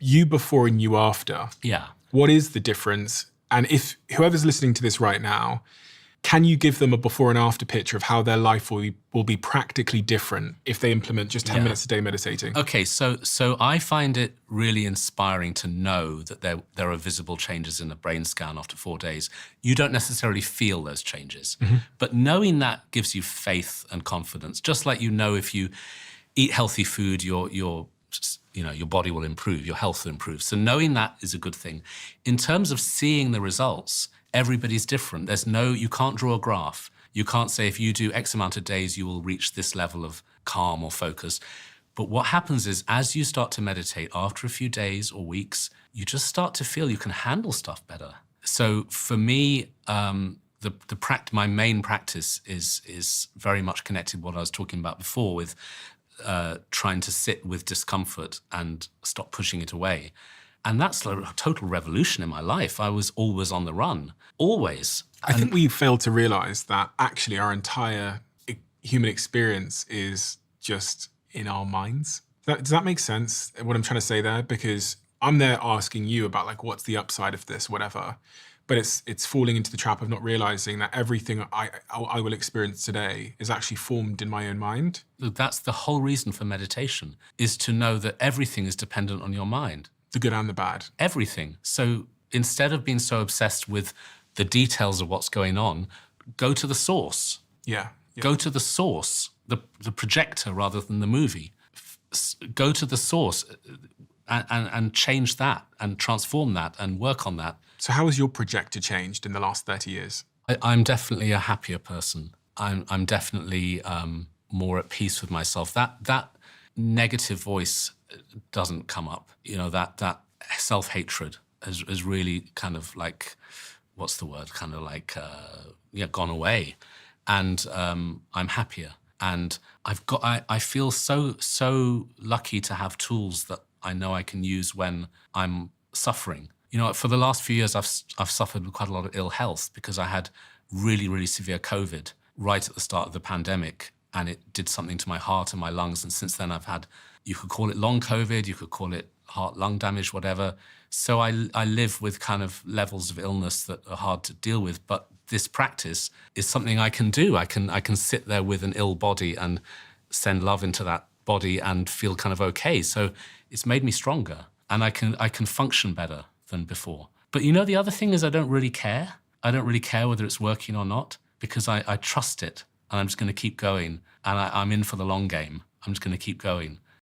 you before and you after. Yeah. What is the difference? And if whoever's listening to this right now, can you give them a before and after picture of how their life will be practically different if they implement just 10 minutes a day meditating? Okay, so I find it really inspiring to know that there are visible changes in the brain scan after 4 days. You don't necessarily feel those changes, but knowing that gives you faith and confidence. Just like if you eat healthy food, your body will improve, your health will improve. So knowing that is a good thing. In terms of seeing the results, everybody's different. You can't draw a graph. You can't say if you do X amount of days, you will reach this level of calm or focus. But what happens is as you start to meditate after a few days or weeks, you just start to feel you can handle stuff better. So for me, my main practice is very much connected to what I was talking about before with trying to sit with discomfort and stop pushing it away. And that's a total revolution in my life. I was always on the run, always. I think we fail to realize that actually our entire human experience is just in our minds. Does that make sense, what I'm trying to say there? Because I'm there asking you about like, what's the upside of this, whatever. But it's falling into the trap of not realizing that everything I will experience today is actually formed in my own mind. That's the whole reason for meditation, is to know that everything is dependent on your mind. The good and the bad. Everything. So instead of being so obsessed with the details of what's going on, go to the source. Yeah. Go to the source, the projector rather than the movie. Go to the source and change that and transform that and work on that. So how has your projector changed in the last 30 years? I'm definitely a happier person. I'm definitely more at peace with myself. That negative voice doesn't come up. That self-hatred has really kind of like, what's the word? Kind of like, gone away. And I'm happier. And I feel so lucky to have tools that I know I can use when I'm suffering. For the last few years, I've suffered with quite a lot of ill health because I had really, really severe COVID right at the start of the pandemic, and it did something to my heart and my lungs. And since then, I've had, you could call it long COVID, you could call it heart-lung damage, whatever. So I live with kind of levels of illness that are hard to deal with. But this practice is something I can do. I can sit there with an ill body and send love into that body and feel kind of okay. So it's made me stronger, and I can function better than before. But the other thing is I don't really care. I don't really care whether it's working or not, because I trust it, and I'm just going to keep going, and I'm in for the long game. I'm just going to keep going.